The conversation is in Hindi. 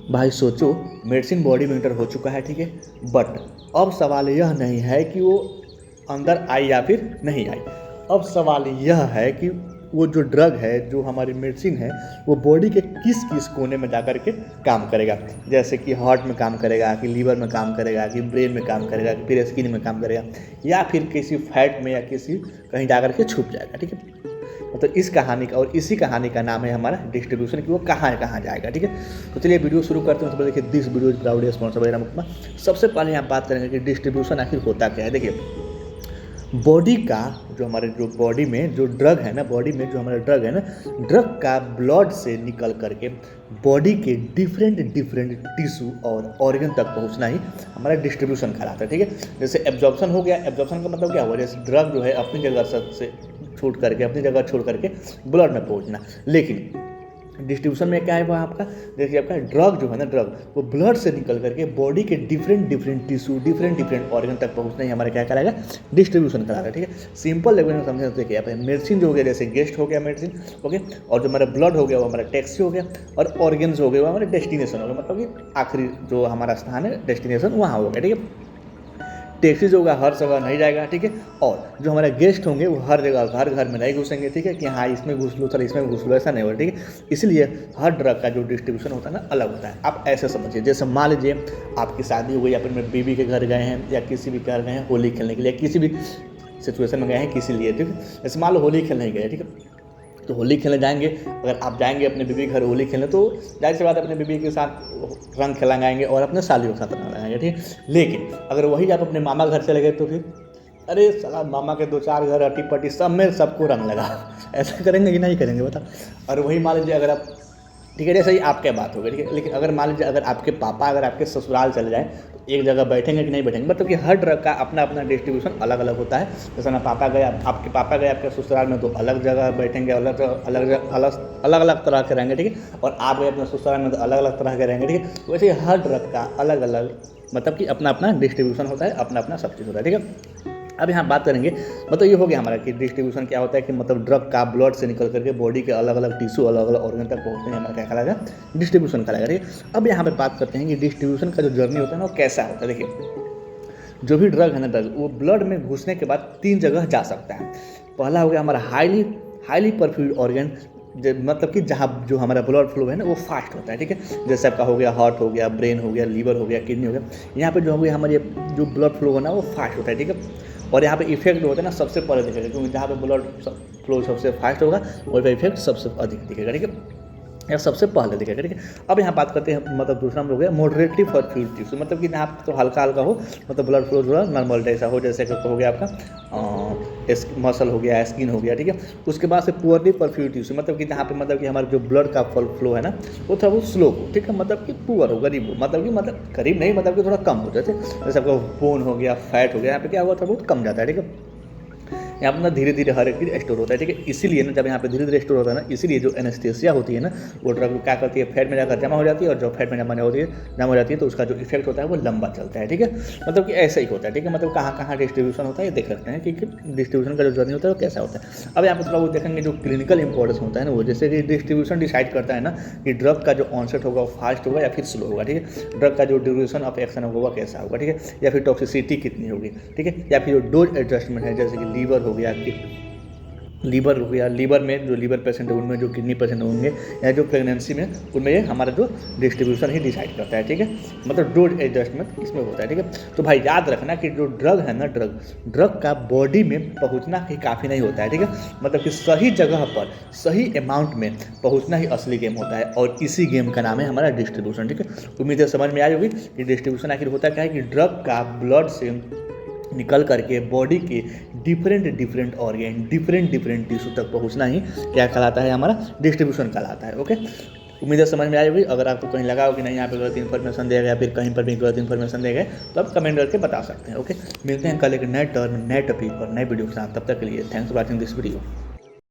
भाई सोचो, मेडिसिन बॉडी में एंटर हो चुका है, ठीक है, बट अब सवाल यह नहीं है कि वो अंदर आई या फिर नहीं आई। अब सवाल यह है कि वो जो ड्रग है, जो हमारी मेडिसिन है, वो बॉडी के किस किस कोने में जा कर के काम करेगा। जैसे कि हार्ट में काम करेगा, कि लीवर में काम करेगा, कि ब्रेन में काम करेगा, कि फिर स्किन में काम करेगा, या फिर किसी फैट में या किसी कहीं जा कर के छुप जाएगा, ठीक है। तो इस कहानी का और इसी कहानी का नाम है हमारा डिस्ट्रीब्यूशन, कि वो कहाँ जाएगा, ठीक है। तो चलिए वीडियो शुरू करते हैं। तो देखिए, this video is proudly sponsored by मुकमा। सबसे पहले यहाँ बात करेंगे कि डिस्ट्रीब्यूशन आखिर होता क्या है। देखिए, बॉडी का जो बॉडी में जो ड्रग है ना, बॉडी में जो हमारा ड्रग है ना, ड्रग का ब्लड से निकल करके बॉडी के डिफरेंट टिश्यू और ऑर्गन तक पहुंचना ही हमारा डिस्ट्रीब्यूशन कहलाता है, ठीक है। जैसे एब्जॉर्प्शन हो गया, एब्जॉर्प्शन का मतलब क्या हुआ, जैसे ड्रग जो है अपनी जगह से अपनी जगह छोड़ करके ब्लड में पहुंचना। लेकिन डिस्ट्रीब्यूशन में क्या है वह आपका, देखिए आपका ड्रग जो है ना, ड्रग वो ब्लड से निकल करके बॉडी के डिफरेंट टिश्यू डिफरेंट ऑर्गन तक पहुंचना ही हमारा क्या कराएगा, डिस्ट्रीब्यूशन कराएगा, ठीक है। सिंपल लैंग्वेज में समझे तो देखिए, यहाँ पे मेडिसिन जो हो गया, जैसे गेस्ट हो गया मेडिसिन, ओके, और जो हमारा ब्लड हो गया वो हमारा टैक्सी हो गया, और ऑर्गन्स हो गए वो हमारे डेस्टिनेशन हो गया, मतलब कि आखिरी जो हमारा स्थान है डेस्टिनेशन वहाँ हो गया, ठीक है। टैक्सी जो होगा हर जगह नहीं जाएगा, ठीक है। और जो हमारे गेस्ट होंगे वो हर जगह घर में नहीं घुसेंगे, ठीक है, कि हाँ इसमें घुस लो सर, इसमें घुस लो, ऐसा नहीं होगा, ठीक है। इसलिए हर ड्रग का जो डिस्ट्रीब्यूशन होता है ना, अलग होता है। आप ऐसे समझिए, जैसे मान लीजिए आपकी शादी हो गई, या फिर मेरे बीबी के घर गए हैं, या किसी भी घर गए हैं होली खेलने के लिए, किसी भी सिचुएशन में गए हैं किसी लिए, ठीक है। जैसे मान लो होली खेलने गए, ठीक है, तो होली खेलने जाएंगे, अगर आप जाएंगे अपने बीबी घर होली खेलने, तो जाहिर सी बात अपने बीबी के साथ रंग खेलाएंगे और अपने सालियों के साथ रंग लगाएंगे, ठीक है। लेकिन अगर वही आप अपने मामा घर चले गए, तो फिर अरे साला मामा के 2-4 घर अटी पटी सब में सबको रंग लगा, ऐसा करेंगे कि नहीं करेंगे बता। और वही मान लीजिए अगर आप, ठीक है, जैसे ही आपके बात हो गई, ठीक है, लेकिन अगर मान लीजिए अगर आपके पापा अगर आपके ससुराल चले जाए, तो एक जगह बैठेंगे कि नहीं बैठेंगे, मतलब कि हर ड्रग का अपना अपना डिस्ट्रीब्यूशन अलग अलग होता है। जैसे ना पापा गए, आपके पापा गए आपके ससुराल में, तो अलग जगह बैठेंगे, अलग अलग तरह के रहेंगे, ठीक है। और आप गए अपने ससुराल में, तो अलग अलग तरह के रहेंगे, ठीक है। वैसे हर ड्रग का अलग अलग मतलब कि अपना अपना डिस्ट्रीब्यूशन होता है, अपना अपना सब चीज़ होता है, ठीक है। अब यहाँ बात करेंगे, मतलब ये हो गया हमारा कि डिस्ट्रीब्यूशन क्या होता है, कि मतलब ड्रग का ब्लड से निकल करके बॉडी के अलग अलग टिश्यू अलग अलग ऑर्गन तक पहुँचने में हमारा क्या कहलाएगा, डिस्ट्रीब्यूशन कहलाएगा, ठीक है। अब यहाँ पे बात करते हैं कि डिस्ट्रीब्यूशन का जो जर्नी होता है ना, वो कैसा होता है। देखिए, जो भी ड्रग है ना, ड्रग वो ब्लड में घुसने के बाद 3 जगह जा सकता है। पहला हो गया हमारा हाईली परफ्यूम्ड ऑर्गन, मतलब कि जहाँ जो हमारा ब्लड फ्लो है ना, वो फास्ट होता है, ठीक है। जैसे आपका हो गया हार्ट हो गया, ब्रेन हो गया, लीवर हो गया, किडनी हो गया, यहाँ पे जो हो गया हमारे जो ब्लड फ्लो है ना, वो फास्ट होता है, ठीक है। और यहाँ पे इफेक्ट होता है ना, सबसे पहले दिखेगा, क्योंकि जहाँ पे ब्लड फ्लो सबसे फास्ट होगा वही पे इफेक्ट सबसे अधिक दिखेगा, ठीक है, या सबसे पहले दिखेगा, ठीक है। अब यहाँ बात करते हैं, मतलब दूसरा हो गया मॉडरेटली परफ्यूम्ड टिश्यू, मतलब कि यहाँ पे तो हल्का हल्का हो, मतलब ब्लड फ्लो थोड़ा नॉर्मल जैसा हो, जैसे हो गया आपका मसल हो गया, स्किन हो गया, ठीक है। उसके बाद से पुअरली परफ्यूम्ड टिश्यू, मतलब कि जहाँ पे मतलब कि हमारा जो ब्लड का फ्लो है ना, वो थोड़ा बहुत स्लो हो, ठीक है, मतलब कि पुअर हो, गरीब हो, मतलब गरीब नहीं, मतलब कि थोड़ा कम हो, जैसे आपका बोन हो गया, फैट हो गया, यहाँ पे क्या हुआ थोड़ा बहुत कम जाता है, ठीक है। यहाँ पर ना धीरे धीरे हर एक चीज़ स्टोर होता है, ठीक है। इसीलिए ना जब यहाँ पे धीरे धीरे स्टोर होता है ना, इसीलिए जो एनेस्थीसिया होती है ना, वो ड्रग क्या करती है, फैट में जाकर जमा हो जाती है, और जो फैट में जमा हो जाती है तो उसका जो इफेक्ट होता है वो लंबा चलता है, ठीक है। मतलब कि ऐसा ही होता है, ठीक है। मतलब कहाँ कहाँ डिस्ट्रीब्यूशन होता है ये देख सकते हैं कि डिस्ट्रीब्यूशन का जो जर्नी होता है वो कैसा होता है। अब यहाँ पर थोड़ा वो देखेंगे जो क्लिनिकल इंपॉर्टेंस होता है ना, वो जैसे कि डिस्ट्रीब्यूशन डिसाइड करता है ना, कि ड्रग का जो ऑनसेट होगा वो फास्ट होगा या फिर स्लो होगा, ठीक है। ड्रग का जो ड्यूरेशन ऑफ एक्शन होगा वो कैसा होगा, ठीक है, या फिर टॉक्सिसिटी कितनी होगी, ठीक है, या फिर जो डोज एडजस्टमेंट है, जैसे कि लीवर हो गया, लीवर में जो लीवर पेशेंट है उनमें, जो किडनी पेशेंट होंगे, या जो प्रेगनेंसी में, उनमें ये हमारा जो डिस्ट्रीब्यूशन ही डिसाइड करता है, ठीक है। मतलब डोज एडजस्टमेंट इसमें होता है, ठीक है। तो भाई याद रखना कि जो ड्रग है ना, ड्रग का बॉडी में पहुंचना ही काफ़ी नहीं होता है, ठीक है। मतलब कि सही जगह पर सही अमाउंट में पहुंचना ही असली गेम होता है, और इसी गेम का नाम है हमारा डिस्ट्रीब्यूशन, ठीक है। उम्मीद है समझ में आई होगी कि डिस्ट्रीब्यूशन आखिर होता क्या है, कि ड्रग का ब्लड से निकल करके बॉडी के डिफरेंट ऑर्गन डिफरेंट टिश्यू तक पहुंचना ही क्या कहलाता है, हमारा डिस्ट्रीब्यूशन कहलाता है, ओके। उम्मीद है समझ में आई होगी। अगर आपको कहीं लगा हो कि नहीं यहाँ पे गलत इन्फॉर्मेशन दिया गया, फिर कहीं पर भी गलत इन्फॉर्मेशन दिया गया, तो आप कमेंट करके बता सकते हैं, ओके। मिलते हैं कल एक नए टर्म नए टॉपिक और नए वीडियो के साथ, तब तक के लिए thanks for watching this video.